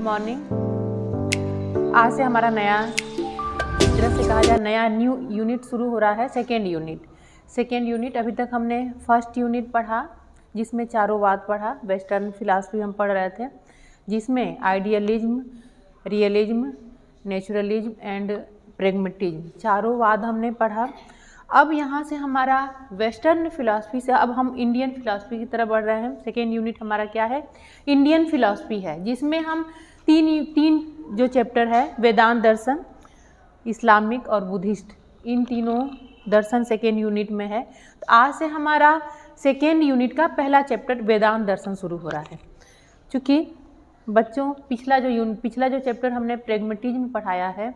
Morning. आज से हमारा नया, एक तरह से कहा जाए नया न्यू यूनिट शुरू हो रहा है, सेकेंड यूनिट। अभी तक हमने फर्स्ट यूनिट पढ़ा जिसमें चारों वाद पढ़ा, वेस्टर्न फिलॉसफी हम पढ़ रहे थे, जिसमें idealism, realism, naturalism and pragmatism चारों वाद हमने पढ़ा। अब यहाँ से हमारा वेस्टर्न फिलॉसफी से अब हम इंडियन फिलॉसफी की तरफ बढ़ रहे हैं। सेकेंड यूनिट हमारा क्या है? इंडियन फिलॉसफी है, जिसमें हम तीन जो चैप्टर है, वेदांत दर्शन, इस्लामिक और बुद्धिस्ट, इन तीनों दर्शन सेकेंड यूनिट में है। तो आज से हमारा सेकेंड यूनिट का पहला चैप्टर वेदांत दर्शन शुरू हो रहा है। चूँकि बच्चों पिछला जो चैप्टर हमने प्रेगमेटिज्म पढ़ाया है,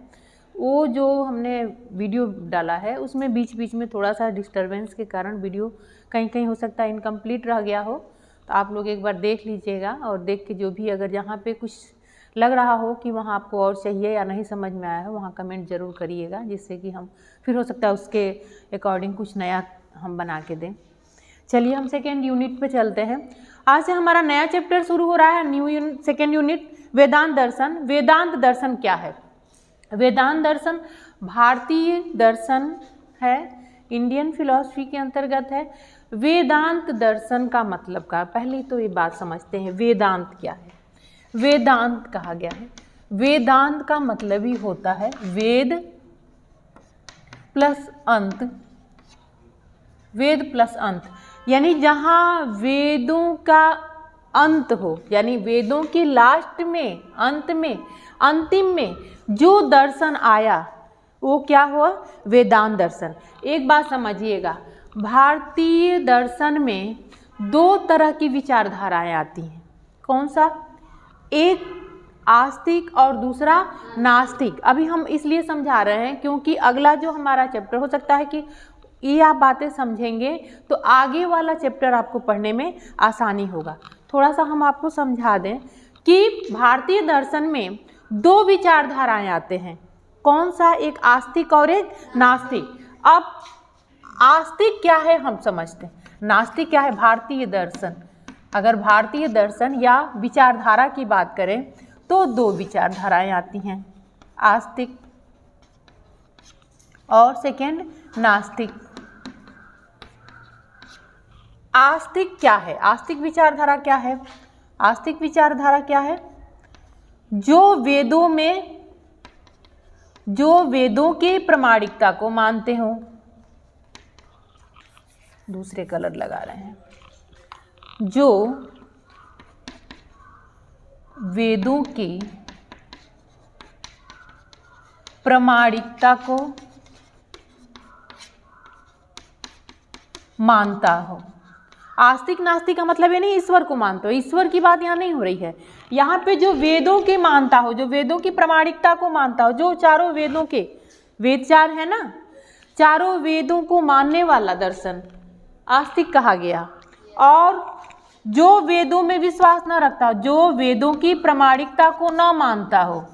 वो जो हमने वीडियो डाला है उसमें बीच में थोड़ा सा डिस्टरबेंस के कारण वीडियो कहीं हो सकता है इनकम्प्लीट रह गया हो। तो आप लोग एक बार देख लीजिएगा और देख के जो भी अगर जहाँ पे कुछ लग रहा हो कि वहाँ आपको और चाहिए या नहीं समझ में आया हो, वहाँ कमेंट ज़रूर करिएगा, जिससे कि हम फिर हो सकता है उसके अकॉर्डिंग कुछ नया हम बना के दें। चलिए हम सेकेंड यूनिट पे चलते हैं। आज से हमारा नया चैप्टर शुरू हो रहा है, सेकेंड यूनिट वेदांत दर्शन। वेदांत दर्शन क्या है? वेदांत दर्शन भारतीय दर्शन है, इंडियन फिलॉसफी के अंतर्गत है। वेदांत दर्शन का मतलब का पहले तो ये बात समझते हैं, वेदांत क्या है? वेदांत कहा गया है, वेदांत का मतलब ही होता है वेद प्लस अंत, वेद प्लस अंत, यानी जहाँ वेदों का अंत हो, यानी वेदों के लास्ट में, अंत में, अंतिम में जो दर्शन आया वो क्या हुआ? वेदांत दर्शन। एक बात समझिएगा, भारतीय दर्शन में दो तरह की विचारधाराएं आती हैं। कौन सा? एक आस्तिक और दूसरा नास्तिक। अभी हम इसलिए समझा रहे हैं क्योंकि अगला जो हमारा चैप्टर हो सकता है कि ये आप बातें समझेंगे तो आगे वाला चैप्टर आपको पढ़ने में आसानी होगा। थोड़ा सा हम आपको समझा दें कि भारतीय दर्शन में दो विचारधाराएं आते हैं। कौन सा? एक आस्तिक और एक नास्तिक। अब आस्तिक क्या है हम समझते हैं, नास्तिक क्या है? भारतीय दर्शन, अगर भारतीय दर्शन या विचारधारा की बात करें तो दो विचारधाराएं आती हैं, आस्तिक और सेकेंड नास्तिक। आस्तिक क्या है? आस्तिक विचारधारा क्या है? आस्तिक विचारधारा क्या है? जो वेदों के प्रामाणिकता को मानते हो, दूसरे कलर लगा रहे हैं, जो वेदों की प्रामाणिकता को मानता हो। आस्तिक नास्तिक का मतलब ये नहीं ईश्वर को मानते हो, ईश्वर की बात यहाँ नहीं हो रही है। यहाँ पे जो वेदों के मानता हो, जो वेदों की प्रामाणिकता को मानता हो, जो चारों वेदों के, वेद चार है ना, चारों वेदों को मानने वाला दर्शन आस्तिक कहा गया। और जो वेदों में विश्वास न रखता हो, जो वेदों की प्रामाणिकता को न मानता हो,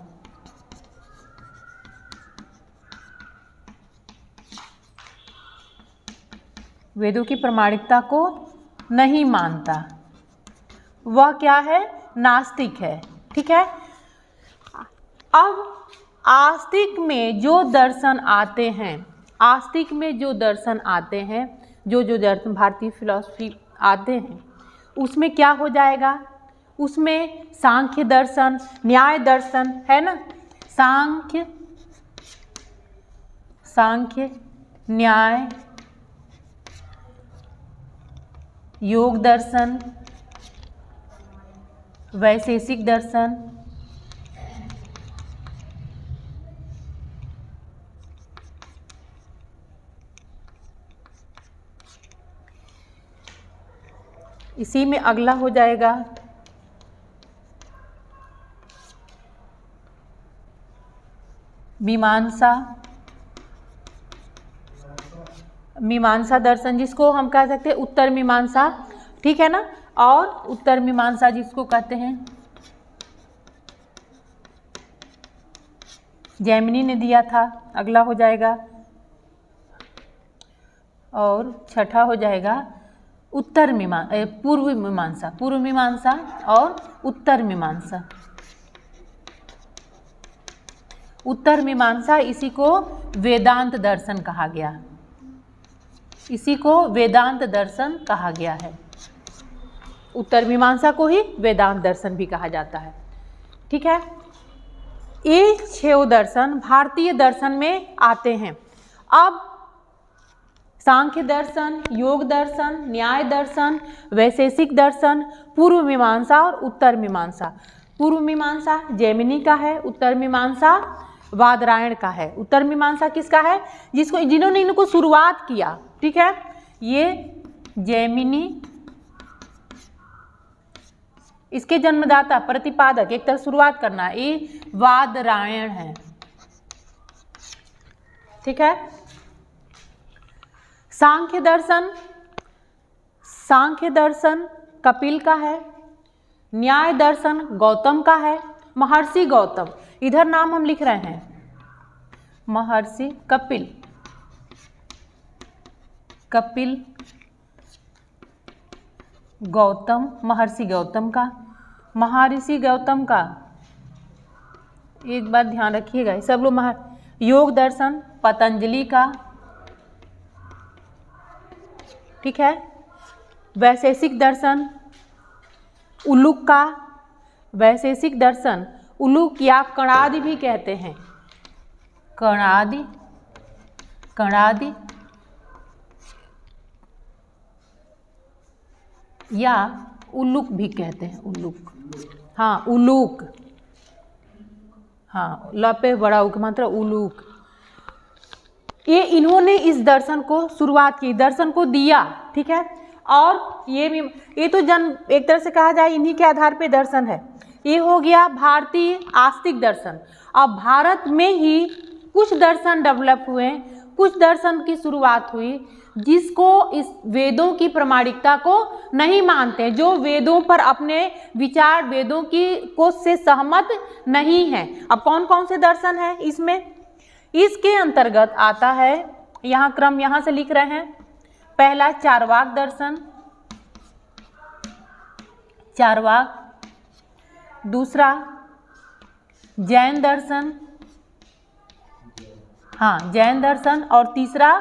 वेदों की प्रामाणिकता को नहीं मानता, वह क्या है? नास्तिक है। ठीक है। अब आस्तिक में जो दर्शन आते हैं, आस्तिक में जो दर्शन आते हैं, जो दर्शन भारतीय फिलॉसफी आते हैं, उसमें क्या हो जाएगा? उसमें सांख्य दर्शन, न्याय दर्शन है ना, सांख्य, न्याय, योग दर्शन, वैशेषिक दर्शन, इसी में अगला हो जाएगा मीमांसा दर्शन, जिसको हम कह सकते हैं उत्तर मीमांसा। ठीक है ना। और उत्तर मीमांसा जिसको कहते हैं, जैमिनी ने दिया था, अगला हो जाएगा। और छठा हो जाएगा पूर्व मीमांसा और उत्तर मीमांसा। उत्तर मीमांसा, इसी को वेदांत दर्शन कहा गया, इसी को वेदांत दर्शन कहा गया है। उत्तर मीमांसा को ही वेदांत दर्शन भी कहा जाता है। ठीक है, ये 6 दर्शन भारतीय दर्शन में आते हैं। अब सांख्य दर्शन, योग दर्शन, न्याय दर्शन, वैशेषिक दर्शन, पूर्व मीमांसा और उत्तर मीमांसा। पूर्व मीमांसा जैमिनी का है, उत्तर मीमांसा बादरायण का है। उत्तर मीमांसा किसका है? जिन्होंने इनको शुरुआत किया। ठीक है, ये जैमिनी, इसके जन्मदाता प्रतिपादक, एक तरह शुरुआत करना, ये बादरायण है। ठीक है, सांख्य दर्शन कपिल का है, न्याय दर्शन गौतम का है, महर्षि गौतम, इधर नाम हम लिख रहे हैं, महर्षि कपिल, गौतम, महर्षि गौतम का एक बात ध्यान रखिएगा, सब लोग योग दर्शन पतंजलि का। ठीक है, वैशेषिक दर्शन उलूक का, वैशेषिक दर्शन उलूक या कणादि भी कहते हैं, कणादि या उलूक भी कहते हैं, उलूक, हाँ उलूक, हाँ लपे बड़ा उक मात्रा उलूक। ये इन्होंने इस दर्शन को शुरुआत की, दर्शन को दिया। ठीक है, और ये तो जन्म एक तरह से कहा जाए इन्हीं के आधार पे दर्शन है। ये हो गया भारतीय आस्तिक दर्शन। अब भारत में ही कुछ दर्शन डेवलप हुए, कुछ दर्शन की शुरुआत हुई जिसको इस वेदों की प्रामाणिकता को नहीं मानते, जो वेदों पर अपने विचार वेदों की को से सहमत नहीं है। अब कौन कौन से दर्शन है इसमें? इसके अंतर्गत आता है, यहाँ क्रम यहाँ से लिख रहे हैं, पहला चार्वाक दर्शन, चार्वाक, दूसरा जैन दर्शन, हाँ जैन दर्शन, और तीसरा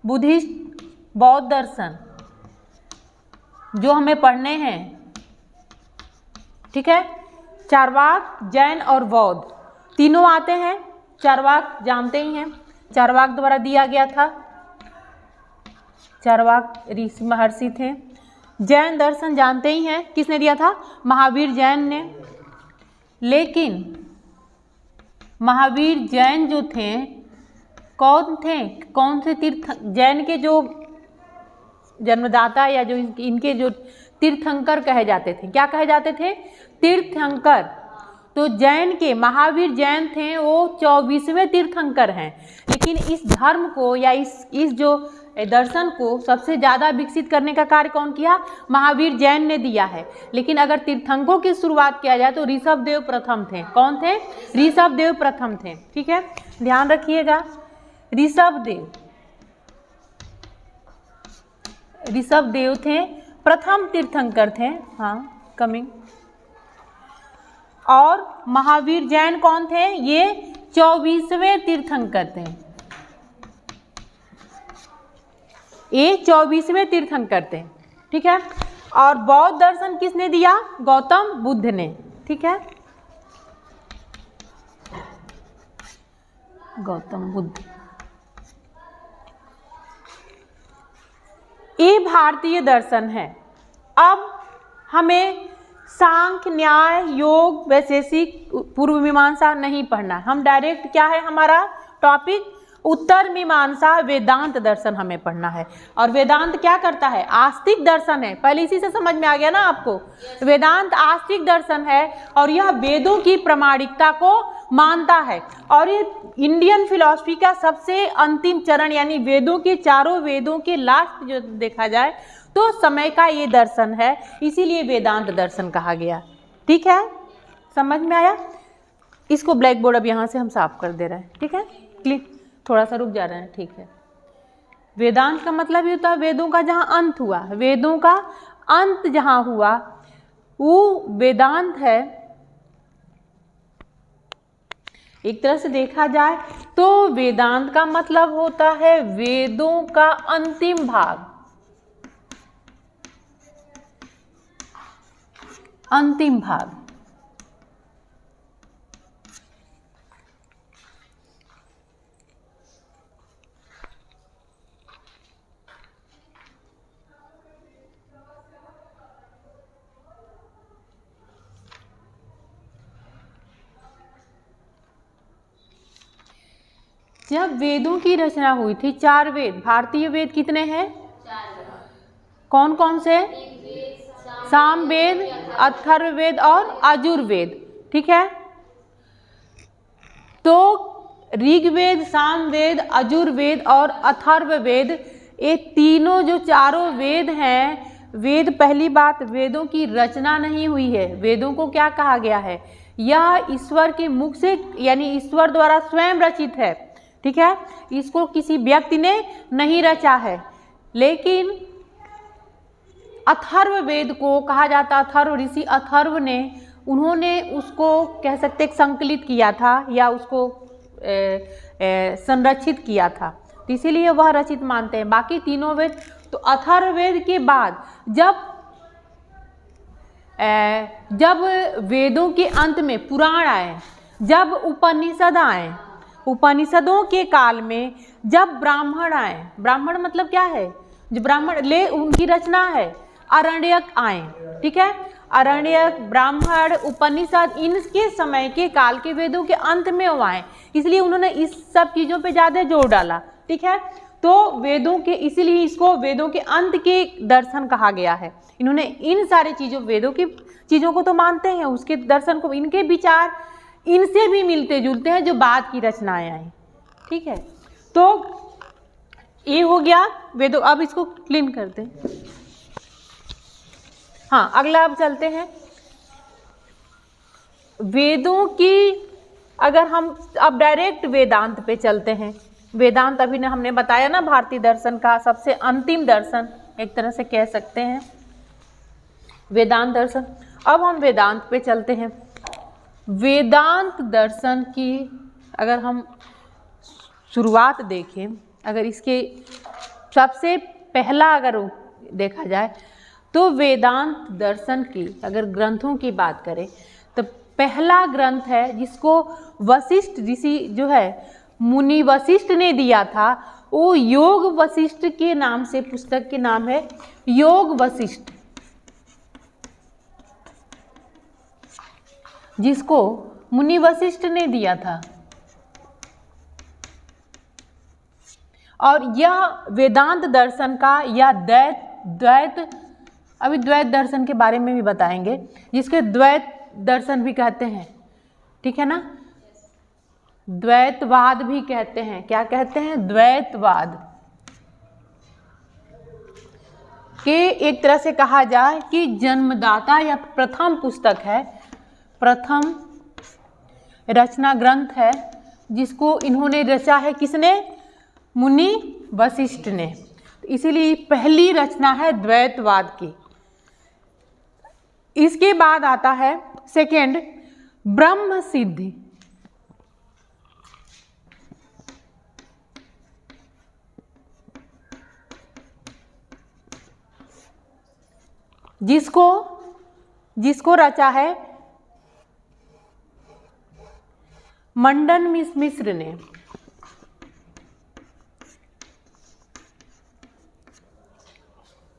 बुद्धिस्ट बौद्ध दर्शन जो हमें पढ़ने हैं। ठीक है, चार्वाक, जैन और बौद्ध तीनों आते हैं। चार्वाक जानते ही हैं, चार्वाक द्वारा दिया गया था, चार्वाक ऋषि महर्षि थे। जैन दर्शन जानते ही हैं, किसने दिया था? महावीर जैन ने। लेकिन महावीर जैन जो थे कौन थे? कौन से तीर्थ जैन के जो जन्मदाता या जो इनके जो तीर्थंकर कहे जाते थे, क्या कहे जाते थे? तीर्थंकर। तो जैन के महावीर जैन थे, वो 24वें तीर्थंकर हैं। लेकिन इस धर्म को या इस जो दर्शन को सबसे ज़्यादा विकसित करने का कार्य कौन किया? महावीर जैन ने दिया है। लेकिन अगर तीर्थंकरों की शुरुआत किया जाए तो ऋषभदेव प्रथम थे। कौन थे? ऋषभदेव प्रथम थे। ठीक है, ध्यान रखिएगा, ऋषभदेव थे, प्रथम तीर्थंकर थे। हाँ कमिंग। और महावीर जैन कौन थे? ये 24वें तीर्थंकर थे, ये 24वें तीर्थंकर थे। ठीक है, और बौद्ध दर्शन किसने दिया? गौतम बुद्ध ने। ठीक है, गौतम बुद्ध। ये भारतीय दर्शन है। अब हमें सांख्य, न्याय, योग, वैशेषिक, पूर्व मीमांसा नहीं पढ़ना। हम डायरेक्ट क्या है हमारा टॉपिक? उत्तर मीमांसा वेदांत दर्शन हमें पढ़ना है। और वेदांत क्या करता है? आस्तिक दर्शन है। पहले इसी से समझ में आ गया ना आपको? वेदांत आस्तिक दर्शन है और यह वेदों की प्रामाणिकता को मानता है। और ये इंडियन फिलॉसफी का सबसे अंतिम चरण, यानी वेदों के चारों वेदों के लास्ट जो देखा जाए तो समय का ये दर्शन है, इसीलिए वेदांत दर्शन कहा गया। ठीक है, समझ में आया? इसको ब्लैक बोर्ड अब यहाँ से हम साफ कर दे रहे हैं। ठीक है, क्लिक, थोड़ा सा रुक जा रहे हैं। ठीक है, वेदांत का मतलब ये होता है वेदों का जहाँ अंत हुआ, वेदों का अंत जहाँ हुआ वो वेदांत है। एक तरह से देखा जाए तो वेदांत का मतलब होता है वेदों का अंतिम भाग, अंतिम भाग। जब वेदों की रचना हुई थी, 4 वेद, भारतीय वेद कितने हैं? कौन कौन से? सामवेद, अथर्ववेद और यजुर्वेद, ठीक है। तो ऋग्वेद, सामवेद, यजुर्वेद और अथर्ववेद, ये तीनों जो चारों वेद हैं, वेद, पहली बात, वेदों की रचना नहीं हुई है। वेदों को क्या कहा गया है? यह ईश्वर के मुख से, यानी ईश्वर द्वारा स्वयं रचित है, ठीक है। इसको किसी व्यक्ति ने नहीं रचा है। लेकिन अथर्ववेद को कहा जाता, अथर्व ऋषि अथर्व ने, उन्होंने उसको कह सकते संकलित किया था या उसको संरक्षित किया था, तो इसीलिए वह रचित मानते हैं। बाकी तीनों वेद, तो अथर्ववेद के बाद जब वेदों के अंत में पुराण आए, जब उपनिषद आए, उपनिषदों के काल में जब ब्राह्मण आए, ब्राह्मण मतलब क्या है? जो ब्राह्मण ले उनकी रचना है, अरण्यक आए, ठीक है। अरण्यक, ब्राह्मण, उपनिषद, इनके समय के काल के वेदों के अंत में वो आए, इसलिए उन्होंने इस सब चीज़ों पे ज़्यादा जोर डाला, ठीक है। तो वेदों के, इसीलिए इसको वेदों के अंत के दर्शन कहा गया है। इन्होंने इन सारे चीज़ों, वेदों की चीज़ों को तो मानते हैं, उसके दर्शन को, इनके विचार इनसे भी मिलते जुलते हैं जो बाद की रचनाएं आई, ठीक है। तो ये हो गया वेदों। अब इसको क्लीन करते हैं। हाँ, अगला अब चलते हैं वेदों की। अगर हम अब डायरेक्ट वेदांत पे चलते हैं, वेदांत अभी ना हमने बताया ना, भारतीय दर्शन का सबसे अंतिम दर्शन एक तरह से कह सकते हैं वेदांत दर्शन। अब हम वेदांत पे चलते हैं। वेदांत दर्शन की अगर हम शुरुआत देखें, अगर इसके सबसे पहला अगर देखा जाए तो वेदांत दर्शन की अगर ग्रंथों की बात करें तो पहला ग्रंथ है जिसको वशिष्ठ ऋषि जो है, मुनि वशिष्ठ ने दिया था, वो योग वशिष्ठ के नाम से, पुस्तक के नाम है योग वशिष्ठ, जिसको मुनि वशिष्ठ ने दिया था। और यह वेदांत दर्शन का या द्वैत, अभी द्वैत दर्शन के बारे में भी बताएंगे, जिसके द्वैत दर्शन भी कहते हैं, ठीक है ना। द्वैतवाद भी कहते हैं। क्या कहते हैं? द्वैतवाद के एक तरह से कहा जाए कि जन्मदाता या प्रथम पुस्तक है, प्रथम रचना ग्रंथ है, जिसको इन्होंने रचा है। किसने? मुनि वशिष्ठ ने। इसीलिए पहली रचना है द्वैतवाद की। इसके बाद आता है सेकेंड, ब्रह्म सिद्धि। जिसको रचा है मंडन मिश्र ने।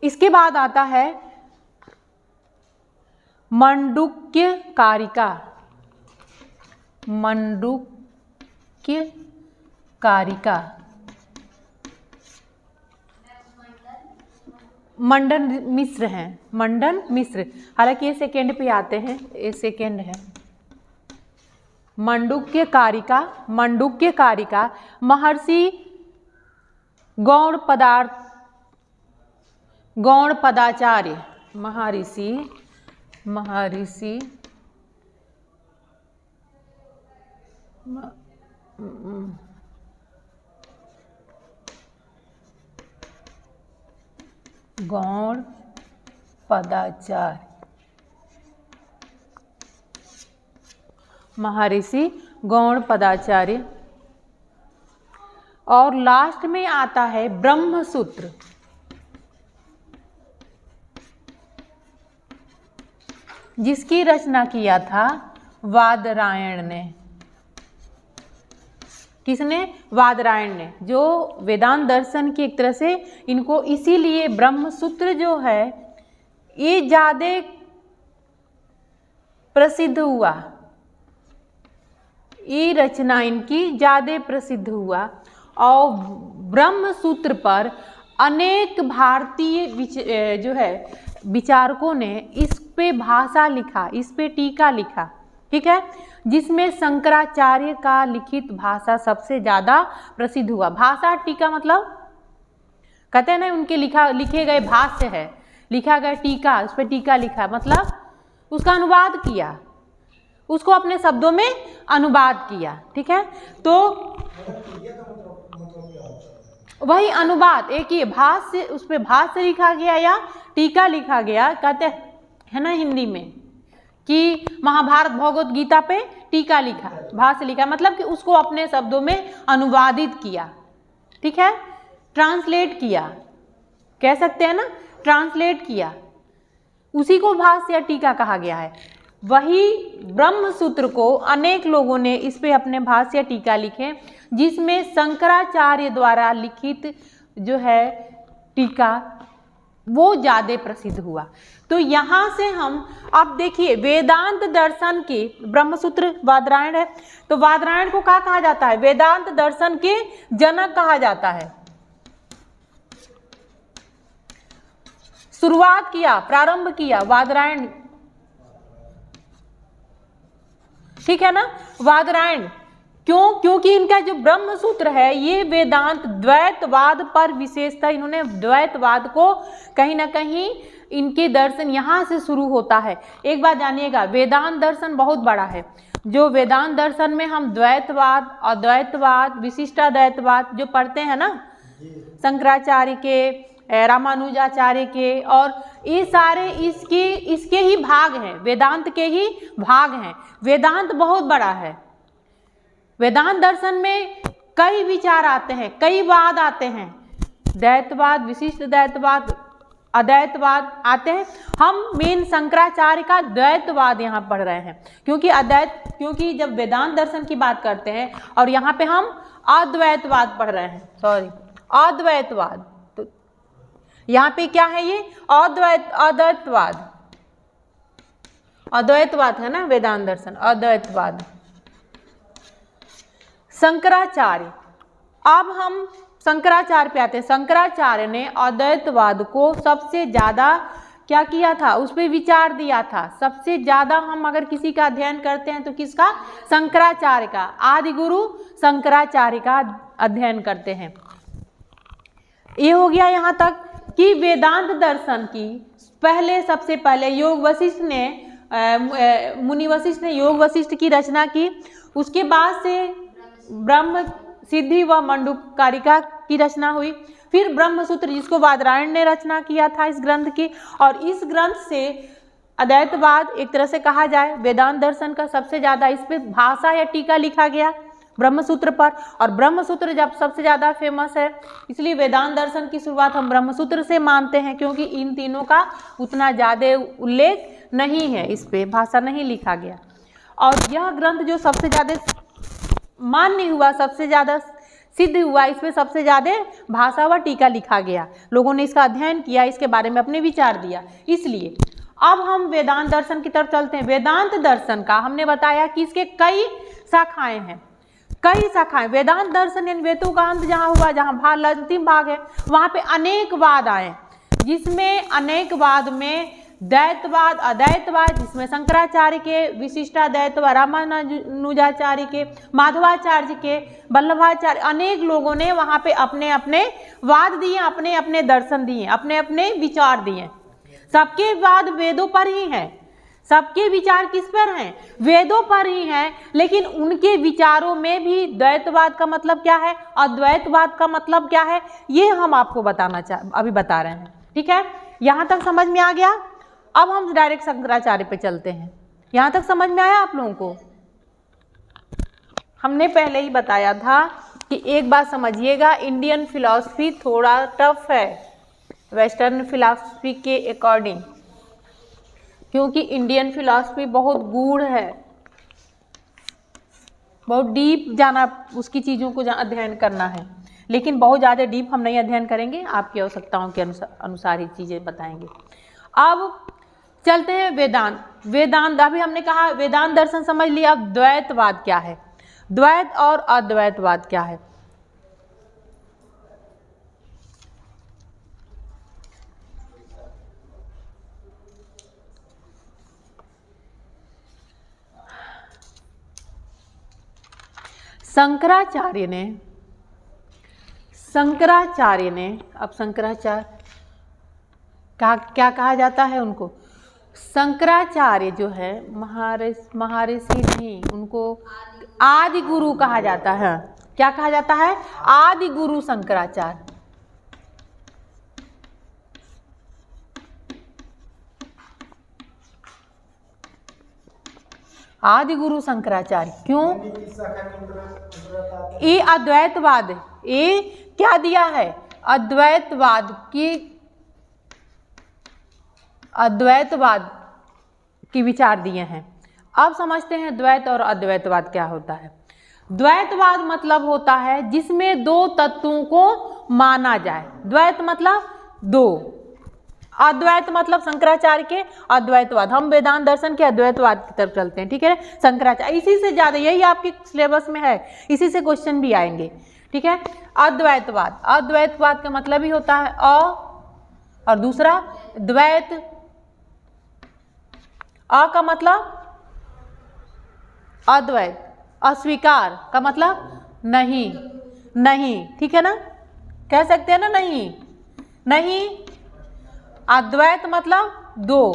इसके बाद आता है मंडूक्य कारिका। मंडूक्य कारिका, मंडन मिश्र हैं, मंडन मिश्र। हालांकि ये सेकेंड पे आते हैं, ये सेकेंड है। मंडूक्य कारिका, मंडूक्य कारिका महर्षि गौण पदाचार्य, महर्षि गौण पदाचार्य, महर्षि गौण पदाचार्य, और लास्ट में आता है ब्रह्म सूत्र। जिसकी रचना किया था वादरायण ने। किसने? वादरायण ने, जो वेदांत दर्शन की एक तरह से इनको इसीलिए ब्रह्म सूत्र जो है ये ज़्यादा प्रसिद्ध हुआ, ये रचना इनकी ज़्यादा प्रसिद्ध हुआ। और ब्रह्म सूत्र पर अनेक भारतीय जो है विचारकों ने इस पे भाषा लिखा, इस पे टीका लिखा, ठीक है, जिसमें शंकराचार्य का लिखित भाषा सबसे ज़्यादा प्रसिद्ध हुआ। भाषा टीका मतलब कहते हैं ना, उनके लिखे गए भाष्य है, लिखा गया टीका, उस पर टीका लिखा मतलब उसका अनुवाद किया, उसको अपने शब्दों में अनुवाद किया, ठीक है। तो वही अनुवाद, एक ही भाष्य, उस पर भाष्य लिखा गया या टीका लिखा गया, कहते है ना हिंदी में कि महाभारत भगवत गीता पे टीका लिखा, भाष्य लिखा, मतलब कि उसको अपने शब्दों में अनुवादित किया, ठीक है, ट्रांसलेट किया, कह सकते हैं ना, ट्रांसलेट किया, उसी को भाष्य या टीका कहा गया है। वही ब्रह्म सूत्र को अनेक लोगों ने इस पे अपने भाष्य या टीका लिखे, जिसमें शंकराचार्य द्वारा लिखित जो है टीका वो ज़्यादा प्रसिद्ध हुआ। तो यहाँ से हम अब देखिए वेदांत दर्शन के ब्रह्मसूत्र वादरायण है, तो वादरायण को क्या कहा जाता है? वेदांत दर्शन के जनक कहा जाता है। शुरुआत किया, प्रारंभ किया वादरायण, ठीक है ना, वादरायण। क्यों? क्योंकि इनका जो ब्रह्म सूत्र है ये वेदांत द्वैतवाद पर विशेषता, इन्होंने द्वैतवाद को कहीं ना कहीं इनके दर्शन यहाँ से शुरू होता है। एक बात जानिएगा, वेदांत दर्शन बहुत बड़ा है। जो वेदांत दर्शन में हम द्वैतवाद, अद्वैतवाद, विशिष्टाद्वैतवाद जो पढ़ते हैं ना, शंकराचार्य के, रामानुजाचार्य के, और ये सारे इसके ही भाग हैं, वेदांत के ही भाग हैं। वेदांत बहुत बड़ा है। वेदांत दर्शन में कई विचार आते हैं, कई वाद आते हैं, द्वैतवाद, विशिष्ट द्वैतवाद, अद्वैतवाद आते हैं। हम मेन शंकराचार्य का द्वैतवाद यहाँ पढ़ रहे हैं, क्योंकि जब वेदांत दर्शन की बात करते हैं और यहाँ पे हम अद्वैतवाद पढ़ रहे हैं, अद्वैतवाद, तो यहाँ पे क्या है? ये अद्वैतवाद है ना, वेदांत दर्शन अद्वैतवाद। शंकराचार्य, अब हम शंकराचार्य पे आते हैं। शंकराचार्य ने अद्वैतवाद को सबसे ज़्यादा क्या किया था? उस पर विचार दिया था। सबसे ज़्यादा हम अगर किसी का अध्ययन करते हैं तो किसका? शंकराचार्य का, आदि गुरु शंकराचार्य का अध्ययन करते हैं। ये हो गया यहाँ तक कि वेदांत दर्शन की सबसे पहले योग वशिष्ठ ने, मुनि वशिष्ठ ने योग वशिष्ठ की रचना की। उसके बाद से ब्रह्म सिद्धि व मंडूकारिका की रचना हुई। फिर ब्रह्मसूत्र, जिसको वादरायण ने रचना किया था इस ग्रंथ की, और इस ग्रंथ से अद्वैतवाद एक तरह से कहा जाए वेदांत दर्शन का सबसे ज़्यादा इस पे भाषा या टीका लिखा गया ब्रह्मसूत्र पर। और ब्रह्मसूत्र जब सबसे ज़्यादा फेमस है, इसलिए वेदांत दर्शन की शुरुआत हम ब्रह्मसूत्र से मानते हैं, क्योंकि इन तीनों का उतना ज़्यादा उल्लेख नहीं है, इस पे भाषा नहीं लिखा गया। और यह ग्रंथ जो सबसे ज़्यादा मान्य हुआ, सबसे ज़्यादा सिद्ध हुआ, इसमें सबसे ज़्यादा भाषा व टीका लिखा गया। लोगों ने इसका अध्ययन किया, इसके बारे में अपने विचार दिया। इसलिए अब हम वेदांत दर्शन की तरफ चलते हैं। वेदांत दर्शन का हमने बताया कि इसके कई शाखाएं हैं, कई शाखाएं। वेदांत दर्शन यानी वेदांत जहाँ हुआ, जहाँ भाग अंतिम भाग है, वहाँ पे अनेक वाद आए, जिसमें अनेक वाद में द्वैतवाद, अद्वैतवाद, जिसमें शंकराचार्य के, विशिष्टाद्वैतवाद, रामानुजाचार्य के, माधवाचार्य के, वल्लभाचार्य, अनेक लोगों ने वहाँ पे अपने अपने वाद दिए, अपने अपने दर्शन दिए, अपने अपने विचार दिए। सबके वाद वेदों पर ही हैं, सबके विचार किस पर हैं? वेदों पर ही हैं। लेकिन उनके विचारों में भी द्वैतवाद का मतलब क्या है, अद्वैतवाद का मतलब क्या है, ये हम आपको अभी बता रहे हैं। ठीक है, यहाँ तक समझ में आ गया। अब हम डायरेक्ट शंकराचार्य पे चलते हैं। यहाँ तक समझ में आया आप लोगों को? हमने पहले ही बताया था कि एक बात समझिएगा, इंडियन फिलॉसफी थोड़ा टफ है वेस्टर्न फिलॉसफी के अकॉर्डिंग, क्योंकि इंडियन फिलॉसफी बहुत गूढ़ है, बहुत डीप जाना, उसकी चीज़ों को अध्ययन करना है, लेकिन बहुत ज़्यादा डीप हम नहीं अध्ययन करेंगे, आपकी आवश्यकताओं के अनुसार ही चीज़ें बताएंगे। अब चलते हैं वेदांत। वेदांत अभी हमने कहा वेदांत दर्शन समझ लिया, अब द्वैतवाद क्या है, द्वैत और अद्वैतवाद क्या है। शंकराचार्य ने अब शंकराचार्य क्या कहा जाता है उनको, शंकराचार्य जो है महर्षि नहीं, उनको आदि गुरु कहा जाता है। क्या कहा जाता है? आदि गुरु शंकराचार्य। आदि गुरु शंकराचार्य क्यों? ये अद्वैतवाद, ये क्या दिया है? अद्वैतवाद की विचार दिए हैं। अब समझते हैं द्वैत और अद्वैतवाद क्या होता है। द्वैतवाद मतलब होता है जिसमें दो तत्वों को माना जाए। द्वैत मतलब दो, अद्वैत मतलब शंकराचार्य के अद्वैतवाद। हम वेदांत दर्शन के अद्वैतवाद की तरफ चलते हैं, ठीक है। शंकराचार्य इसी से ज्यादा, यही आपके सिलेबस में है, इसी से क्वेश्चन भी आएंगे, ठीक है। अद्वैतवाद, अद्वैतवाद का मतलब ही होता है और दूसरा द्वैत, का मतलब अद्वैत, अस्वीकार का मतलब नहीं, ठीक है ना, कह सकते हैं ना, नहीं। अद्वैत मतलब दो,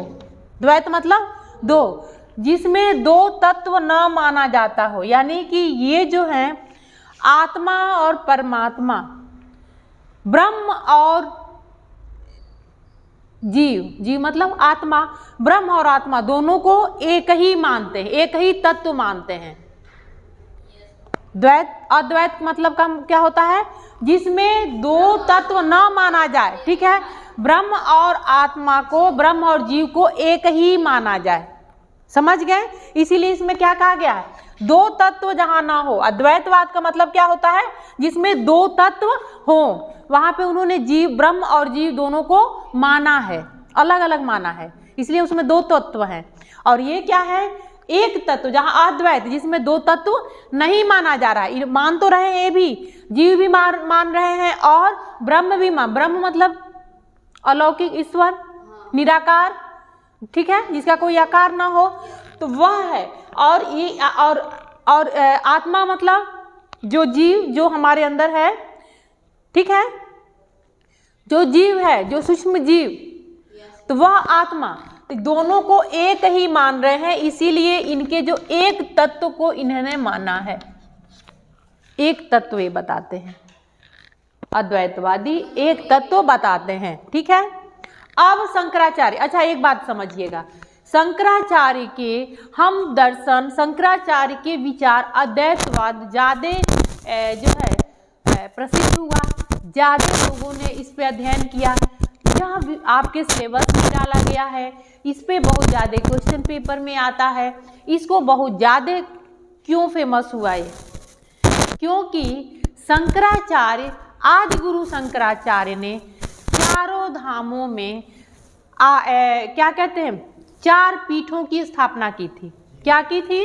द्वैत मतलब दो, जिसमें दो तत्व न माना जाता हो, यानी कि ये जो है आत्मा और परमात्मा, ब्रह्म और जीव मतलब आत्मा, ब्रह्म और आत्मा दोनों को एक ही मानते हैं, एक ही तत्व मानते हैं। अद्वैत मतलब का क्या होता है? जिसमें दो तत्व न माना जाए, ठीक है। ब्रह्म और आत्मा को, ब्रह्म और जीव को एक ही माना जाए, समझ गए। इसीलिए इसमें क्या कहा गया है? दो तत्व जहां ना हो। अद्वैतवाद का मतलब क्या होता है? जिसमें दो तत्व हो, वहां पे उन्होंने जीव, ब्रह्म और जीव दोनों को माना है, अलग अलग माना है, इसलिए उसमें दो तत्व हैं। और ये क्या है? एक तत्व, जहां अद्वैत, जिसमें दो तत्व नहीं माना जा रहा है। मान तो रहे हैं, ये भी जीव भी मान रहे हैं और ब्रह्म भी ब्रह्म मतलब अलौकिक ईश्वर, निराकार, ठीक है, जिसका कोई आकार ना हो, तो वह है। और ये और आत्मा मतलब जो जीव, जो हमारे अंदर है, ठीक है, जो जीव है, जो सूक्ष्म जीव, तो वह आत्मा, तो दोनों को एक ही मान रहे हैं। इसीलिए इनके जो एक तत्व को इन्होंने माना है, एक तत्व ये बताते हैं, अद्वैतवादी एक तत्व बताते हैं, ठीक है। अब शंकराचार्य, अच्छा एक बात समझिएगा, शंकराचार्य के हम दर्शन, शंकराचार्य के विचार, अद्वैतवाद ज़्यादा जो है प्रसिद्ध हुआ, ज़्यादा लोगों ने इस पे अध्ययन किया, यह आपके सिलेबस में डाला गया है, इस पे बहुत ज़्यादा क्वेश्चन पेपर में आता है। इसको बहुत ज़्यादा क्यों फेमस हुआ ये? क्योंकि शंकराचार्य, आदि गुरु शंकराचार्य ने चारों धामों में क्या कहते हैं, 4 पीठों की स्थापना की थी। क्या की थी?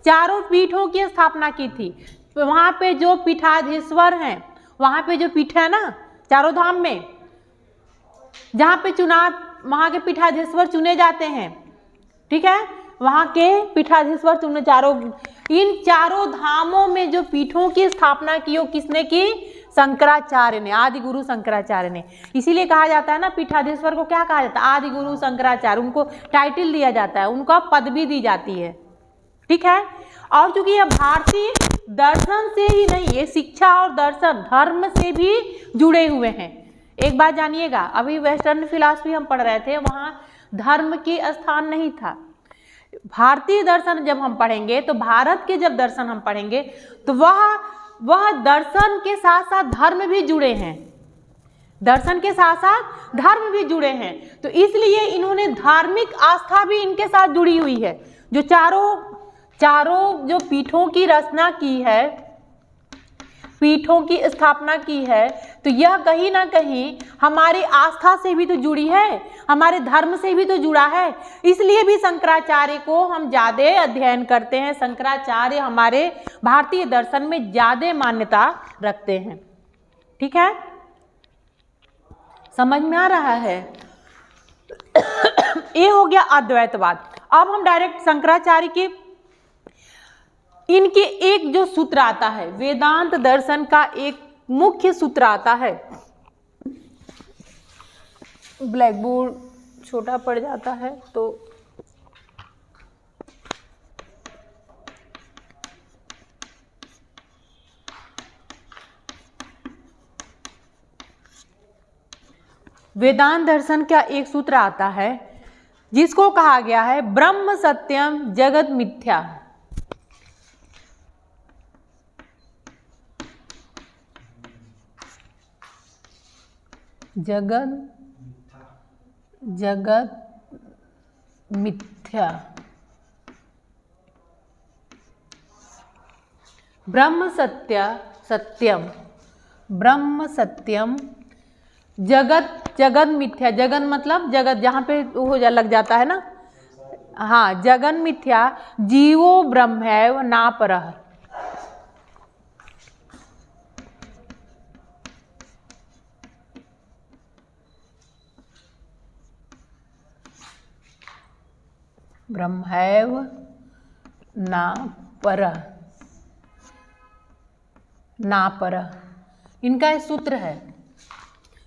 चारों पीठों की स्थापना की थी। वहाँ पे जो पीठाधीश्वर हैं, वहाँ पे जो पीठ है ना चारों धाम में, जहाँ पे चुनाव, वहाँ के पीठाधीश्वर चुने जाते हैं, ठीक है, वहाँ के पीठाधीश्वर चुने, इन चारों धामों में जो पीठों की स्थापना की, वो किसने की? शंकराचार्य ने, आदि गुरु शंकराचार्य ने। इसीलिए कहा जाता है ना, पीठाधीश्वर को क्या कहा जाता है? आदि गुरु शंकराचार्य, उनको टाइटल दिया जाता है, उनको पदवी दी जाती है, ठीक है। और चूंकि ये भारतीय दर्शन से ही नहीं, ये शिक्षा और दर्शन, धर्म से भी जुड़े हुए हैं। एक बात जानिएगा, अभी वेस्टर्न फिलॉसफी हम पढ़ रहे थे, वहाँ धर्म के स्थान नहीं था, भारतीय दर्शन जब हम पढ़ेंगे तो भारत के जब दर्शन हम पढ़ेंगे तो वह दर्शन के साथ साथ धर्म भी जुड़े हैं, दर्शन के साथ साथ धर्म भी जुड़े हैं। तो इसलिए इन्होंने धार्मिक आस्था भी इनके साथ जुड़ी हुई है। जो चारों जो पीठों की रचना की है, पीठों की स्थापना की है, तो यह कहीं ना कहीं हमारी आस्था से भी तो जुड़ी है, हमारे धर्म से भी तो जुड़ा है। इसलिए भी शंकराचार्य को हम ज़्यादा अध्ययन करते हैं, शंकराचार्य हमारे भारतीय दर्शन में ज़्यादा मान्यता रखते हैं। ठीक है, समझ में आ रहा है? ये हो गया अद्वैतवाद। अब हम डायरेक्ट शंकराचार्य के इनके एक जो सूत्र आता है, वेदांत दर्शन का एक मुख्य सूत्र आता है। ब्लैक बोर्ड छोटा पड़ जाता है तो वेदांत दर्शन का एक सूत्र आता है जिसको कहा गया है ब्रह्म सत्यम जगत मिथ्या। जगत मिथ्या। ब्रह्म सत्यम जगत मिथ्या। जगत मतलब जगत जहाँ पे हो जा लग जाता है ना, हाँ, जगन मिथ्या जीवो ब्रह्मैव ना परः। ब्रह्मैव ना परः, ना परः, इनका एक सूत्र है।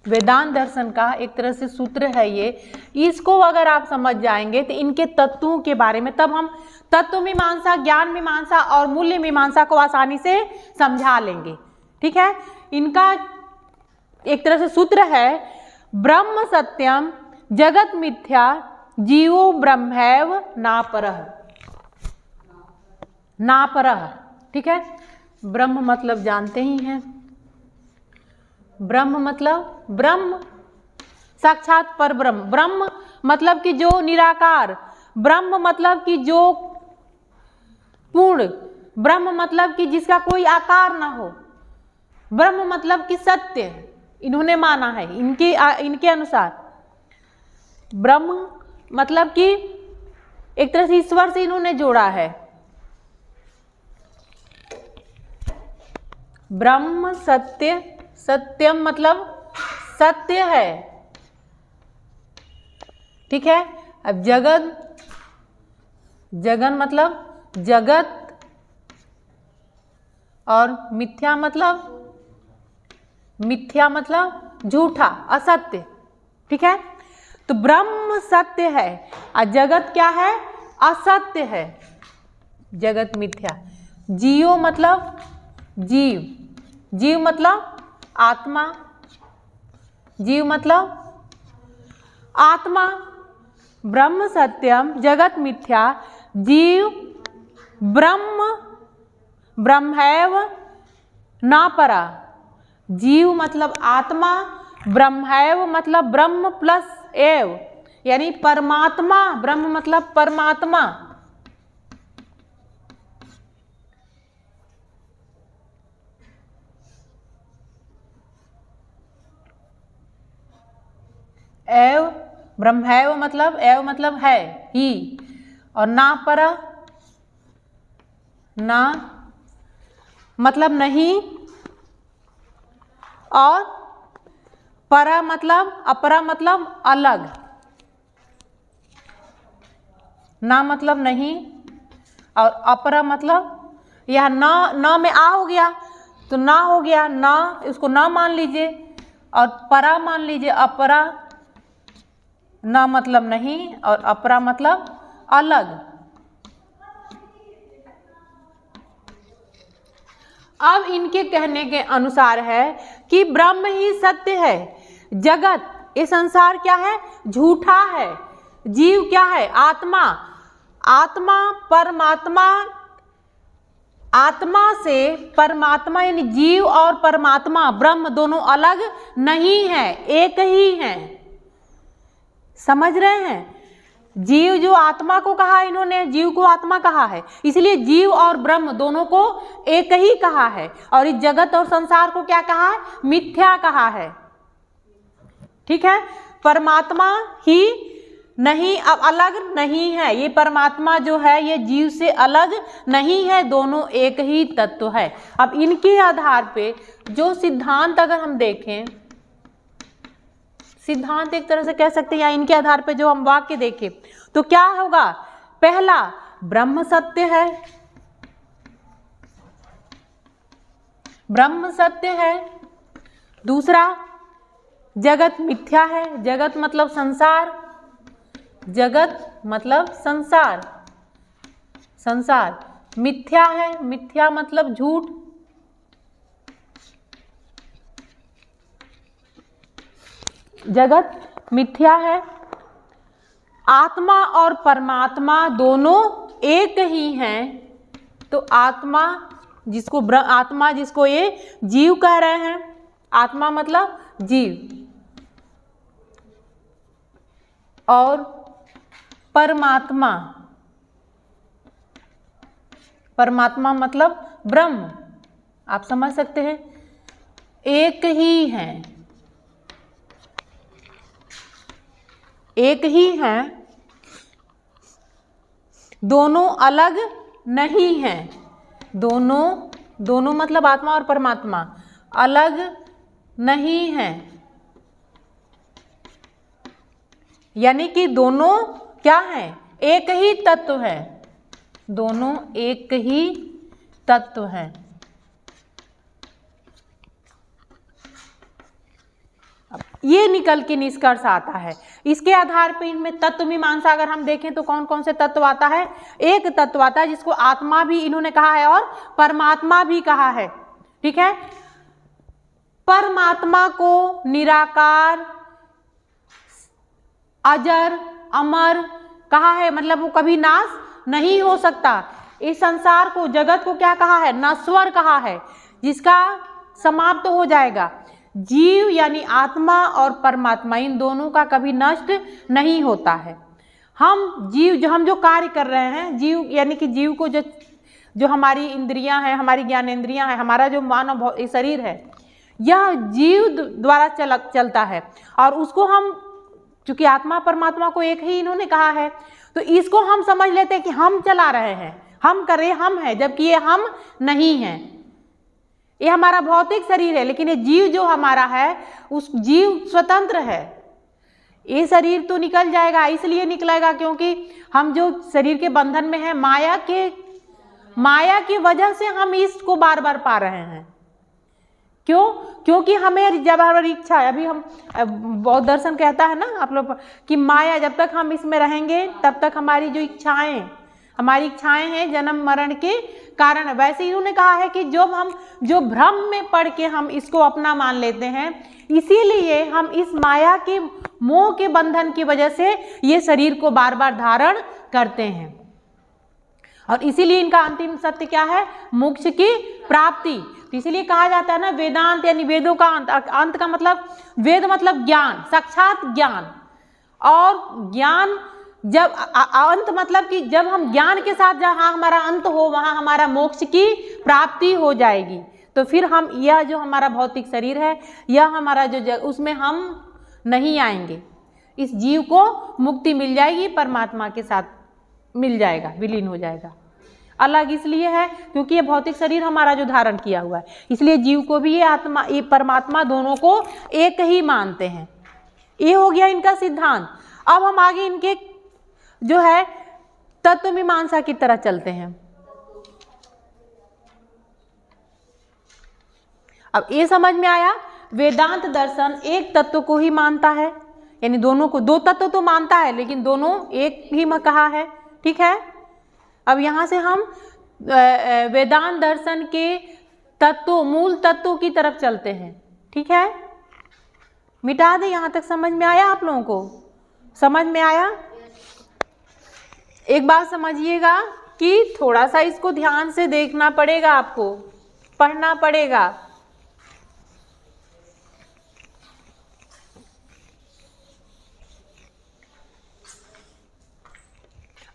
वेदांत दर्शन का एक तरह से सूत्र है ये। इसको अगर आप समझ जाएंगे तो इनके तत्वों के बारे में, तब हम तत्व मीमांसा, ज्ञान मीमांसा और मूल्य मीमांसा को आसानी से समझा लेंगे। ठीक है, इनका एक तरह से सूत्र है ब्रह्म सत्यम जगत मिथ्या जीवो ब्रह्मैव ना परः, ना परः। ठीक है, ब्रह्म मतलब जानते ही हैं, ब्रह्म मतलब ब्रह्म साक्षात पर ब्रह्म। ब्रह्म मतलब कि जो निराकार, ब्रह्म मतलब कि जो पूर्ण, ब्रह्म मतलब कि जिसका कोई आकार ना हो, ब्रह्म मतलब कि सत्य इन्होंने माना है। इनके अनुसार ब्रह्म मतलब कि एक तरह से ईश्वर से इन्होंने जोड़ा है। ब्रह्म सत्य, सत्यम मतलब सत्य है। ठीक है, अब जगन मतलब जगत, और मिथ्या मतलब झूठा, असत्य। ठीक है, तो ब्रह्म सत्य है और जगत क्या है? असत्य है, जगत मिथ्या। जीव मतलब जीव मतलब आत्मा, जीव मतलब आत्मा। ब्रह्म सत्यम जगत मिथ्या जीव ब्रह्मैव ना परः। जीव मतलब आत्मा, ब्रह्मैव मतलब ब्रह्म प्लस एव, यानी परमात्मा। ब्रह्म मतलब परमात्मा। एव, ब्रह्मैव मतलब एव मतलब है ही, और ना परः, ना मतलब नहीं, और परा मतलब अपरा मतलब अलग। ना मतलब नहीं और अपरा मतलब यह ना में आ हो गया तो ना हो गया, ना इसको ना मान लीजिए, और परा मान लीजिए। अपरा, ना मतलब नहीं और अपरा मतलब अलग। अब इनके कहने के अनुसार है कि ब्रह्म ही सत्य है, जगत ये संसार क्या है? झूठा है। जीव क्या है? आत्मा। आत्मा परमात्मा, आत्मा से परमात्मा यानी जीव और परमात्मा ब्रह्म दोनों अलग नहीं है, एक ही है। समझ रहे हैं? जीव जो आत्मा को कहा, इन्होंने जीव को आत्मा कहा है, इसलिए जीव और ब्रह्म दोनों को एक ही कहा है। और इस जगत और संसार को क्या कहा है? मिथ्या कहा है। ठीक है, परमात्मा ही नहीं, अब अलग नहीं है। ये परमात्मा जो है ये जीव से अलग नहीं है, दोनों एक ही तत्व है। अब इनके आधार पे जो सिद्धांत अगर हम देखें, सिद्धांत एक तरह से कह सकते हैं, या इनके आधार पे जो हम वाक्य देखें तो क्या होगा? पहला, ब्रह्म सत्य है, ब्रह्म सत्य है। दूसरा, जगत मिथ्या है, जगत मतलब संसार, जगत मतलब संसार, संसार मिथ्या है, मिथ्या मतलब झूठ। जगत मिथ्या है। आत्मा और परमात्मा दोनों एक ही हैं, तो आत्मा जिसको आत्मा जिसको ये जीव कह रहे हैं, आत्मा मतलब जीव, और परमात्मा, परमात्मा मतलब ब्रह्म, आप समझ सकते हैं, एक ही हैं, एक ही हैं, दोनों अलग नहीं हैं। दोनों मतलब आत्मा और परमात्मा अलग नहीं हैं, यानी कि दोनों क्या हैं? एक ही तत्व है, दोनों एक ही तत्व हैं। ये निकल के निष्कर्ष आता है। इसके आधार पे इनमें तत्व मीमांसा अगर हम देखें तो कौन कौन से तत्व आता है? एक तत्व आता है जिसको आत्मा भी इन्होंने कहा है और परमात्मा भी कहा है। ठीक है, परमात्मा को निराकार, अजर, अमर कहा है, मतलब वो कभी नाश नहीं हो सकता। इस संसार को, जगत को क्या कहा है? नश्वर कहा है, जिसका समाप्त हो जाएगा। जीव यानी आत्मा और परमात्मा, इन दोनों का कभी नष्ट नहीं होता है। हम जीव जो कार्य कर रहे हैं, जीव यानी कि जीव को जो हमारी इंद्रियां हैं, हमारी ज्ञानेंद्रियां हैं, हमारा जो मानव शरीर है, यह जीव द्वारा चलता है। और उसको हम, चूंकि आत्मा परमात्मा को एक ही इन्होंने कहा है, तो इसको हम समझ लेते हैं कि हम चला रहे हैं, हम कर रहे, हम हैं, जबकि ये हम नहीं हैं। ये हमारा भौतिक शरीर है, लेकिन ये जीव जो हमारा है, उस जीव स्वतंत्र है। ये शरीर तो निकल जाएगा, इसलिए निकलेगा क्योंकि हम जो शरीर के बंधन में है, माया की वजह से हम इसको बार बार पा रहे हैं। क्यों? क्योंकि हमें जब हमारी इच्छा है, अभी हम बौद्ध दर्शन कहता है ना आप लोग कि माया, जब तक हम इसमें रहेंगे तब तक हमारी जो हमारी इच्छाएं हैं जन्म मरण के कारण। वैसे ही उन्होंने कहा है कि जो भ्रम में पड़ के हम इसको अपना मान लेते हैं, इसीलिए हम इस माया के मोह के बंधन की वजह से ये शरीर को बार बार धारण करते हैं। और इसीलिए इनका अंतिम सत्य क्या है? मोक्ष की प्राप्ति। तो इसीलिए कहा जाता है ना, वेदांत यानी वेदों का अंत। अंत का मतलब, वेद मतलब ज्ञान, साक्षात ज्ञान। और ज्ञान जब अंत मतलब कि जब हम ज्ञान के साथ जहाँ हमारा अंत हो, वहाँ हमारा मोक्ष की प्राप्ति हो जाएगी। तो फिर हम, यह जो हमारा भौतिक शरीर है, यह हमारा जो उसमें हम नहीं आएंगे। इस जीव को मुक्ति मिल जाएगी, परमात्मा के साथ मिल जाएगा, विलीन हो जाएगा। अलग इसलिए है क्योंकि ये भौतिक शरीर हमारा जो धारण किया हुआ है, इसलिए जीव को भी ये आत्मा, ये परमात्मा, दोनों को एक ही मानते हैं। ये हो गया इनका सिद्धांत। अब हम आगे इनके जो है तत्व मीमांसा की तरह चलते हैं। अब ये समझ में आया, वेदांत दर्शन एक तत्व को ही मानता है, यानी दोनों को, दो तत्व तो मानता है लेकिन दोनों एक ही में कहा है। ठीक है, अब यहां से हम वेदांत दर्शन के तत्वों, मूल तत्वों की तरफ चलते हैं। ठीक है, मिटा दे, यहां तक समझ में आया? आप लोगों को समझ में आया? एक बात समझिएगा कि थोड़ा सा इसको ध्यान से देखना पड़ेगा, आपको पढ़ना पड़ेगा।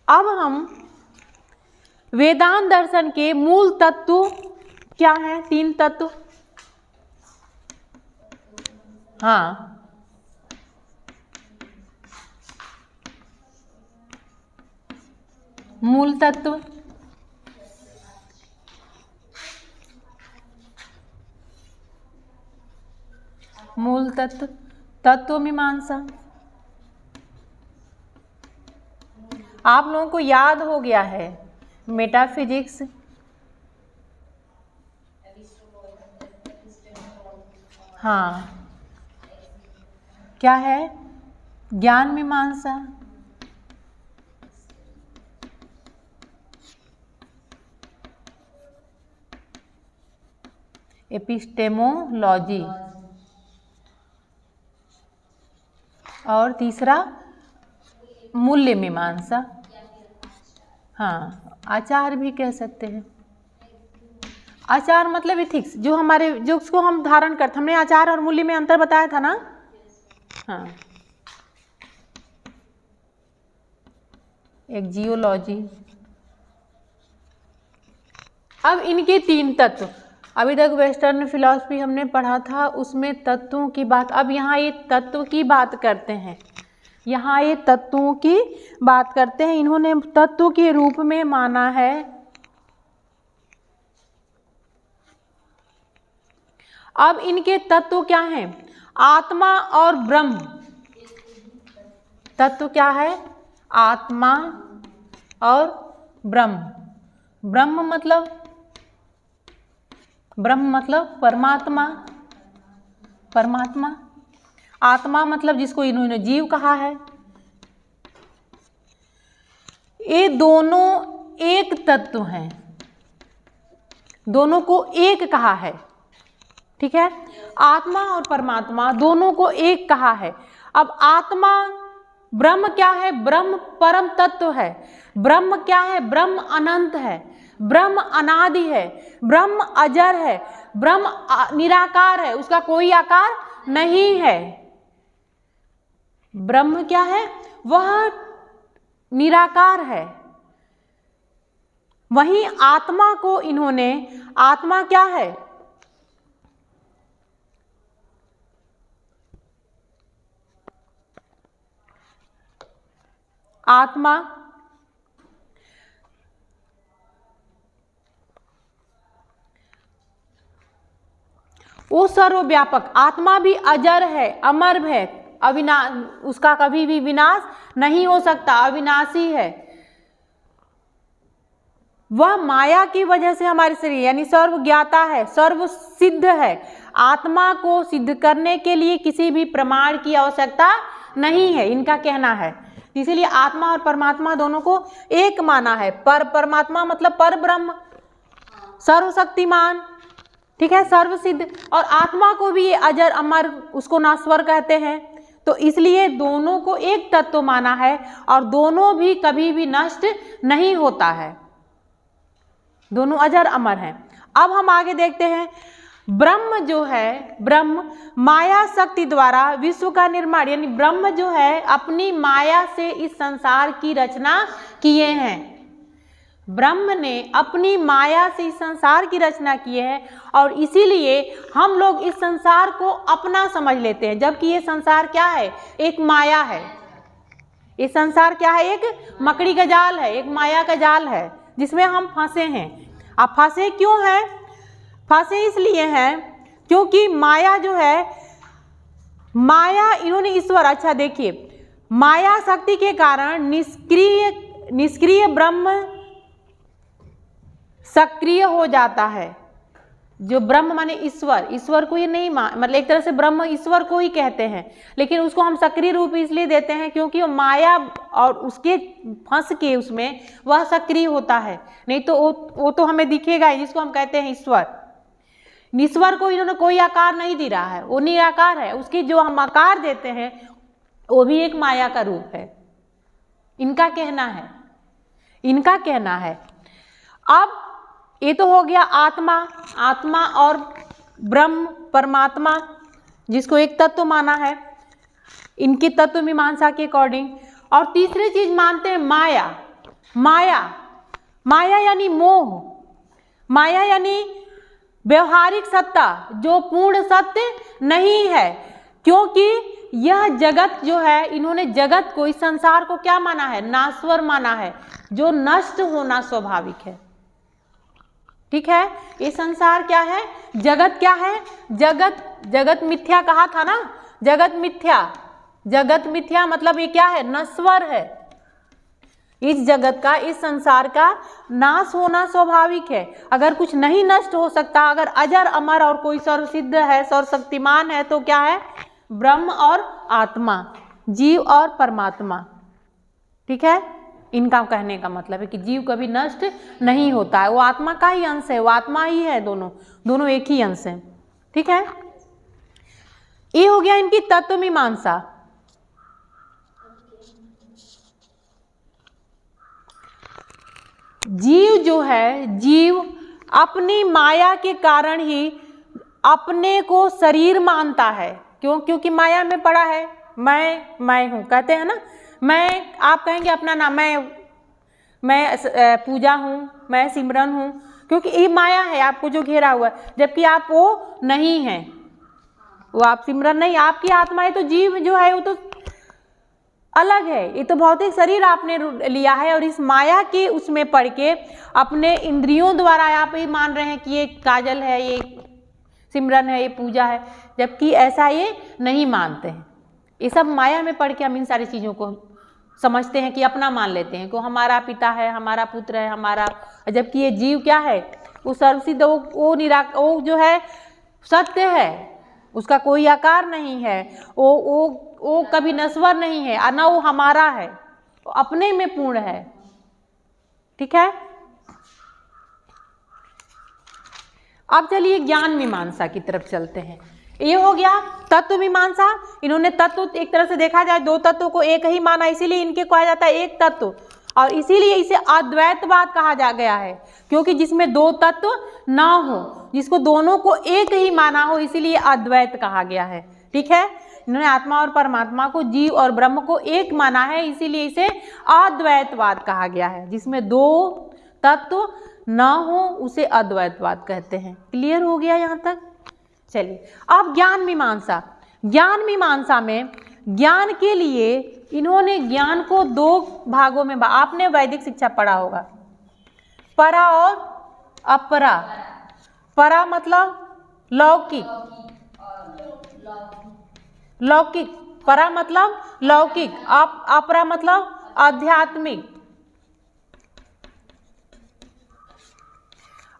अब हम वेदांत दर्शन के मूल तत्व क्या हैं? 3 तत्व। हाँ, मूल तत्व, मूल तत्व, तत्व मीमांसा। आप लोगों को याद हो गया है मेटाफिजिक्स, हाँ, क्या है? ज्ञान मीमांसा, एपिस्टेमोलॉजी, और तीसरा मूल्य मीमांसा। हाँ, आचार भी कह सकते हैं। आचार मतलब इथिक्स, जो हमारे जो उसको हम धारण करते, हमने आचार और मूल्य में अंतर बताया था ना। हाँ, एक जियोलॉजी। अब इनके 3 तत्व, अभी तक वेस्टर्न फिलॉसफी हमने पढ़ा था, उसमें तत्वों की बात, अब यहाँ ये तत्व की बात करते हैं, यहाँ ये तत्वों की बात करते हैं। इन्होंने तत्व के रूप में माना है अब इनके तत्व क्या हैं? आत्मा और ब्रह्म। तत्व क्या है? आत्मा और ब्रह्म। ब्रह्म मतलब परमात्मा, परमात्मा। आत्मा मतलब जिसको इन्होंने जीव कहा है। ये दोनों एक तत्व हैं, दोनों को एक कहा है, ठीक है। आत्मा और परमात्मा दोनों को एक कहा है। अब आत्मा, ब्रह्म क्या है? ब्रह्म परम तत्व है। ब्रह्म क्या है? ब्रह्म अनंत है, ब्रह्म अनादि है, ब्रह्म अजर है, ब्रह्म निराकार है, उसका कोई आकार नहीं है। ब्रह्म क्या है? वह निराकार है। वहीं आत्मा को इन्होंने, आत्मा क्या है? आत्मा वो सर्वव्यापक, आत्मा भी अजर है, अमर है, उसका कभी भी विनाश नहीं हो सकता, अविनाशी है। वह माया की वजह से हमारे शरीर यानी सर्व ज्ञाता है, सर्व सिद्ध है। आत्मा को सिद्ध करने के लिए किसी भी प्रमाण की आवश्यकता नहीं है, इनका कहना है। इसीलिए आत्मा और परमात्मा दोनों को एक माना है। परमात्मा मतलब पर ब्रह्म, सर्वशक्तिमान, ठीक है, सर्वसिद्ध। और आत्मा को भी ये अजर अमर, उसको नास्वर कहते हैं। तो इसलिए दोनों को एक तत्व माना है और दोनों भी कभी भी नष्ट नहीं होता है, दोनों अजर अमर हैं। अब हम आगे देखते हैं। ब्रह्म जो है, ब्रह्म माया शक्ति द्वारा विश्व का निर्माण, यानी ब्रह्म जो है अपनी माया से इस संसार की रचना किए हैं। ब्रह्म ने अपनी माया से इस संसार की रचना की है और इसीलिए हम लोग इस संसार को अपना समझ लेते हैं, जबकि ये संसार क्या है? एक माया है। ये संसार क्या है? एक मकड़ी का जाल है, एक माया का जाल है जिसमें हम फंसे हैं। अब फंसे क्यों हैं? फंसे इसलिए हैं क्योंकि माया जो है, माया इन्होंने ईश्वर, अच्छा देखिए, माया शक्ति के कारण निष्क्रिय ब्रह्म सक्रिय हो जाता है। जो ब्रह्म माने ईश्वर, ईश्वर को ये नहीं मतलब एक तरह से ब्रह्म ईश्वर को ही कहते हैं, लेकिन उसको हम सक्रिय रूप इसलिए देते हैं क्योंकि वो माया और उसके फंस के उसमें वह सक्रिय होता है, नहीं तो वो तो हमें दिखेगा ही, जिसको हम कहते हैं ईश्वर। ईश्वर को इन्होंने कोई आकार नहीं दे रहा है, वो निराकार है। उसकी जो हम आकार देते हैं वो भी एक माया का रूप है, इनका कहना है। इनका कहना है। अब ये तो हो गया आत्मा, आत्मा और ब्रह्म परमात्मा जिसको एक तत्व माना है इनकी तत्व मीमांसा के अकॉर्डिंग। और तीसरी चीज मानते हैं माया। माया, माया यानी मोह, माया यानी व्यवहारिक सत्ता जो पूर्ण सत्य नहीं है, क्योंकि यह जगत जो है, इन्होंने जगत को, इस संसार को क्या माना है? नाश्वर माना है, जो नष्ट होना स्वाभाविक है। ठीक है, ये संसार क्या है? जगत क्या है? जगत मिथ्या कहा था ना, जगत मिथ्या, जगत मिथ्या मतलब ये क्या है? नश्वर है। इस जगत का, इस संसार का नाश होना स्वाभाविक है। अगर कुछ नहीं नष्ट हो सकता, अगर अजर अमर और कोई सर्वसिद्ध है, सर्वशक्तिमान है, तो क्या है? ब्रह्म और आत्मा, जीव और परमात्मा। ठीक है, इनका कहने का मतलब है कि जीव कभी नष्ट नहीं होता है, वो आत्मा का ही अंश है, वो आत्मा ही है, दोनों एक ही अंश है। ठीक है, ये हो गया इनकी तत्व मीमांसा। जीव जो है, जीव अपनी माया के कारण ही अपने को शरीर मानता है। क्यों? क्योंकि माया में पड़ा है। मैं हूँ कहते हैं ना, मैं, आप कहेंगे अपना नाम, मैं पूजा हूँ, मैं सिमरन हूँ, क्योंकि ये माया है आपको जो घेरा हुआ है, जबकि आप वो नहीं हैं, वो आप सिमरन नहीं, आपकी आत्मा है। तो जीव जो है वो तो अलग है, ये तो भौतिक शरीर आपने लिया है, और इस माया के उसमें पड़ के अपने इंद्रियों द्वारा आप ये मान रहे हैं कि ये काजल है, ये सिमरन है, ये पूजा है, जबकि ऐसा ये नहीं मानते हैं। ये सब माया में पड़ के हम इन सारी चीज़ों को समझते हैं कि अपना मान लेते हैं कि हमारा पिता है, हमारा पुत्र है, हमारा, जबकि ये जीव क्या है? वो सर्वसिद्ध, वो जो है सत्य है, उसका कोई आकार नहीं है, वो कभी नश्वर नहीं है, न वो हमारा है, वो अपने में पूर्ण है। ठीक है, अब चलिए ज्ञान मीमांसा की तरफ चलते हैं। ये हो गया तत्व मीमांसा। इन्होंने तत्व, एक तरह से देखा जाए दो तत्वों को एक ही माना, इसीलिए इनके कहा जाता है एक तत्व, और इसीलिए इसे अद्वैतवाद कहा जा गया है, क्योंकि जिसमें दो तत्व ना हो, जिसको दोनों को एक ही माना हो, इसीलिए अद्वैत कहा गया है। ठीक है, इन्होंने आत्मा और परमात्मा को, जीव और ब्रह्म को एक माना है, इसीलिए इसे अद्वैतवाद कहा गया है। जिसमें दो तत्व ना हो उसे अद्वैतवाद कहते हैं। क्लियर हो गया यहाँ तक? चलिए, अब ज्ञान मीमांसा। ज्ञान मीमांसा में ज्ञान के लिए इन्होंने ज्ञान को दो भागों में, आपने वैदिक शिक्षा पढ़ा होगा, परा और अपरा। परा मतलब लौकिक, लौकिक, परा मतलब लौकिक, अपरा मतलब आध्यात्मिक।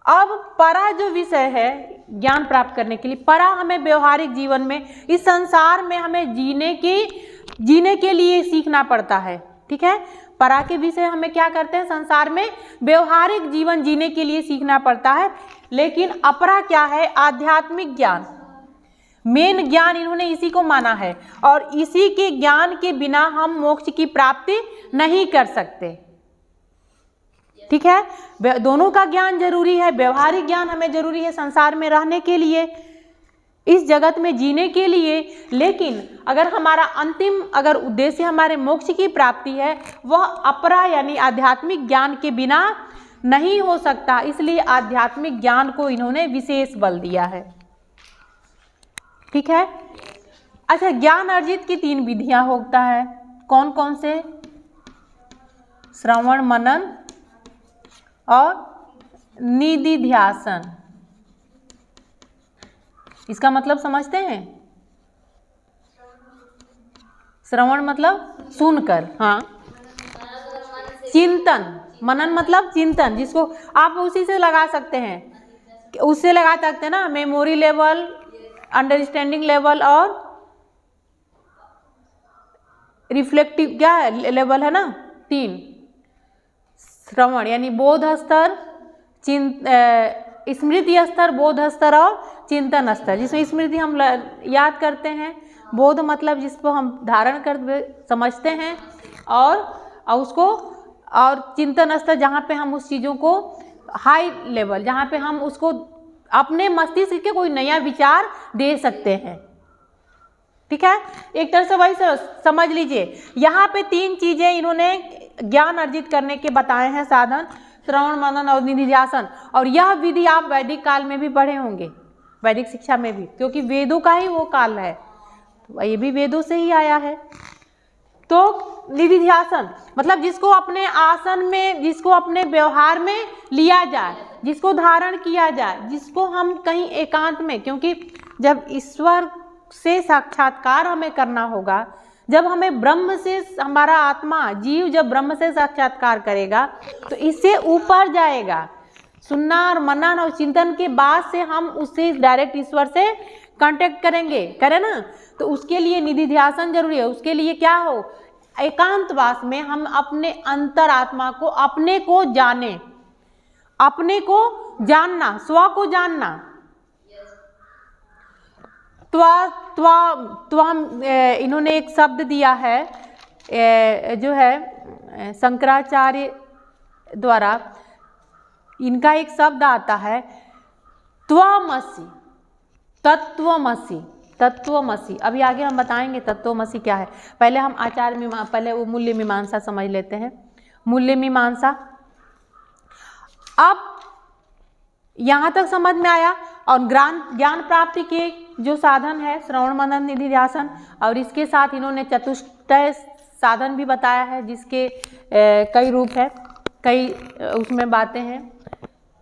अब परा जो विषय है ज्ञान प्राप्त करने के लिए, परा हमें व्यवहारिक जीवन में, इस संसार में हमें जीने के लिए सीखना पड़ता है। ठीक है, परा के विषय हमें क्या करते हैं? संसार में व्यवहारिक जीवन जीने के लिए सीखना पड़ता है। लेकिन अपरा क्या है? आध्यात्मिक ज्ञान, मेन ज्ञान इन्होंने इसी को माना है, और इसी के ज्ञान के बिना हम मोक्ष की प्राप्ति नहीं कर सकते। ठीक है, दोनों का ज्ञान जरूरी है। व्यवहारिक ज्ञान हमें जरूरी है संसार में रहने के लिए, इस जगत में जीने के लिए। लेकिन अगर हमारा अंतिम अगर उद्देश्य हमारे मोक्ष की प्राप्ति है, वह अपरा यानी आध्यात्मिक ज्ञान के बिना नहीं हो सकता। इसलिए आध्यात्मिक ज्ञान को इन्होंने विशेष बल दिया है। ठीक है, अच्छा, ज्ञान अर्जित की 3 विधियां होता है। कौन कौन से? श्रवण, मनन और निधिध्यासन। इसका मतलब समझते हैं? श्रवण मतलब सुनकर, हाँ। चिंतन, मनन मतलब चिंतन, जिसको आप उसी से लगा सकते हैं, उससे लगा सकते हैं ना, मेमोरी लेवल, अंडरस्टैंडिंग लेवल और रिफ्लेक्टिव क्या है लेवल है ना, 3। श्रवण यानी बोध स्तर, स्मृति स्तर, बोध स्तर और चिंतन स्तर। जिसमें स्मृति हम याद करते हैं, बोध मतलब जिसको हम धारण कर समझते हैं, और उसको और चिंतन स्तर जहाँ पे हम उस चीज़ों को हाई लेवल, जहाँ पे हम उसको अपने मस्तिष्क के कोई नया विचार दे सकते हैं। ठीक है, एक तरह से वही समझ लीजिए। यहाँ पे 3 चीजें इन्होंने ज्ञान अर्जित करने के बताए हैं, साधन, श्रवण, मनन और निधिध्यासन। और यह विधि आप वैदिक काल में भी पढ़े होंगे, वैदिक शिक्षा में भी, क्योंकि वेदों का ही वो काल है, तो ये भी वेदों से ही आया है। तो निधिध्यासन मतलब जिसको अपने आसन में, जिसको अपने व्यवहार में लिया जाए, जिसको धारण किया जाए, जिसको हम कहीं एकांत में, क्योंकि जब ईश्वर से साक्षात्कार हमें करना होगा, जब हमें ब्रह्म से, हमारा आत्मा जीव जब ब्रह्म से साक्षात्कार करेगा तो इससे ऊपर जाएगा। सुनना और मनन और चिंतन के बाद से हम उससे डायरेक्ट ईश्वर से कांटेक्ट करेंगे, करें ना। तो उसके लिए निधिध्यासन जरूरी है। उसके लिए क्या हो, एकांतवास में हम अपने अंतरात्मा को, अपने को जाने, अपने को जानना, स्व को जानना। इन्होंने एक शब्द दिया है, जो है शंकराचार्य द्वारा, इनका एक शब्द आता है त्वमसि, तत्वमसि, तत्वमसि। अभी आगे हम बताएंगे तत्वमसि क्या है। पहले हम पहले वो मूल्य मीमांसा समझ लेते हैं। मूल्य मीमांसा अब यहाँ तक समझ में आया। और ज्ञान प्राप्ति के जो साधन है श्रवण, मनन, निधिध्यासन, और इसके साथ इन्होंने चतुष्टय साधन भी बताया है, जिसके कई रूप है, कई उसमें बातें हैं,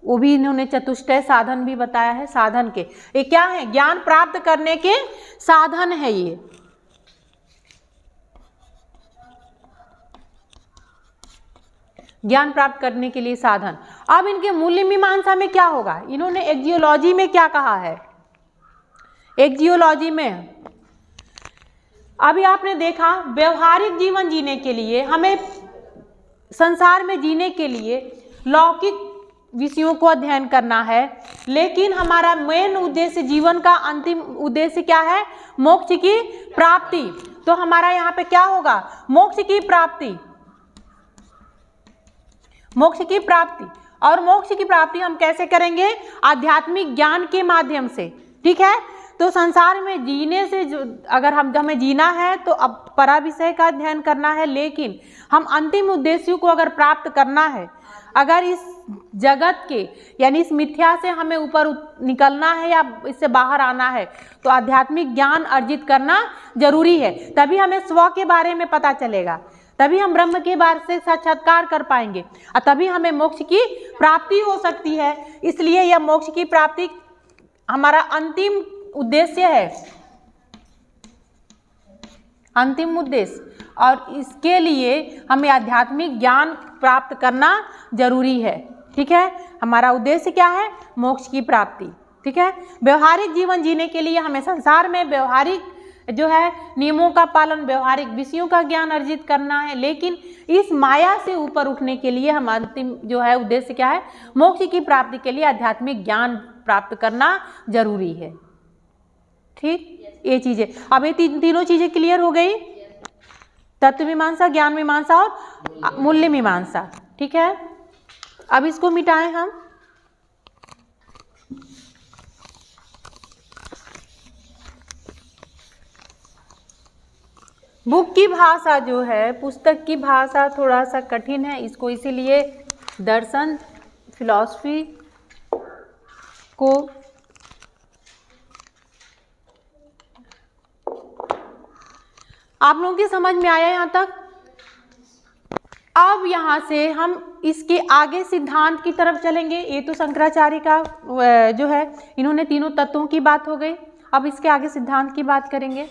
वो भी इन्होंने चतुष्टय साधन भी बताया है। साधन के ये क्या है, ज्ञान प्राप्त करने के साधन है ये। ज्ञान प्राप्त करने के लिए साधन। अब इनके मूल्य मीमांसा में क्या होगा, इन्होंने एक्जियोलॉजी में क्या कहा है। एक्जियोलॉजी में अभी आपने देखा, व्यवहारिक जीवन जीने के लिए, हमें संसार में जीने के लिए लौकिक विषयों को अध्ययन करना है, लेकिन हमारा मेन उद्देश्य, जीवन का अंतिम उद्देश्य क्या है, मोक्ष की प्राप्ति। तो हमारा यहाँ पे क्या होगा, मोक्ष की प्राप्ति, मोक्ष की प्राप्ति। और मोक्ष की प्राप्ति हम कैसे करेंगे, आध्यात्मिक ज्ञान के माध्यम से। ठीक है, तो संसार में जीने से अगर हमें जीना है तो अब परा विषय का अध्ययन करना है, लेकिन हम अंतिम उद्देश्य को अगर प्राप्त करना है, अगर इस जगत के यानी इस मिथ्या से हमें ऊपर निकलना है या इससे बाहर आना है, तो आध्यात्मिक ज्ञान अर्जित करना जरूरी है। तभी हमें स्व के बारे में पता चलेगा, तभी हम ब्रह्म के बारे से साक्षात्कार कर पाएंगे, और तभी हमें मोक्ष की प्राप्ति हो सकती है। इसलिए यह मोक्ष की प्राप्ति हमारा अंतिम उद्देश्य है, अंतिम उद्देश्य। और इसके लिए हमें आध्यात्मिक ज्ञान प्राप्त करना जरूरी है। ठीक है, हमारा उद्देश्य क्या है, मोक्ष की प्राप्ति। ठीक है, व्यवहारिक जीवन जीने के लिए हमें संसार में व्यवहारिक जो है नियमों का पालन, व्यवहारिक विषयों का ज्ञान अर्जित करना है, लेकिन इस माया से ऊपर उठने के लिए हम अंतिम जो है उद्देश्य क्या है, मोक्ष की प्राप्ति के लिए आध्यात्मिक ज्ञान प्राप्त करना जरूरी है। ठीक, ये चीजें, अब ये तीनों चीजें क्लियर हो गई, तत्व मीमांसा, ज्ञान मीमांसा और मूल्य मीमांसा। ठीक है, अब इसको मिटाएं हम। बुक की भाषा जो है, पुस्तक की भाषा थोड़ा सा कठिन है, इसको इसीलिए दर्शन, फिलॉसफी को आप लोगों की समझ में आया यहाँ तक। अब यहाँ से हम इसके आगे सिद्धांत की तरफ चलेंगे। ये तो शंकराचार्य का जो है, इन्होंने तीनों तत्वों की बात हो गई। अब इसके आगे सिद्धांत की बात करेंगे।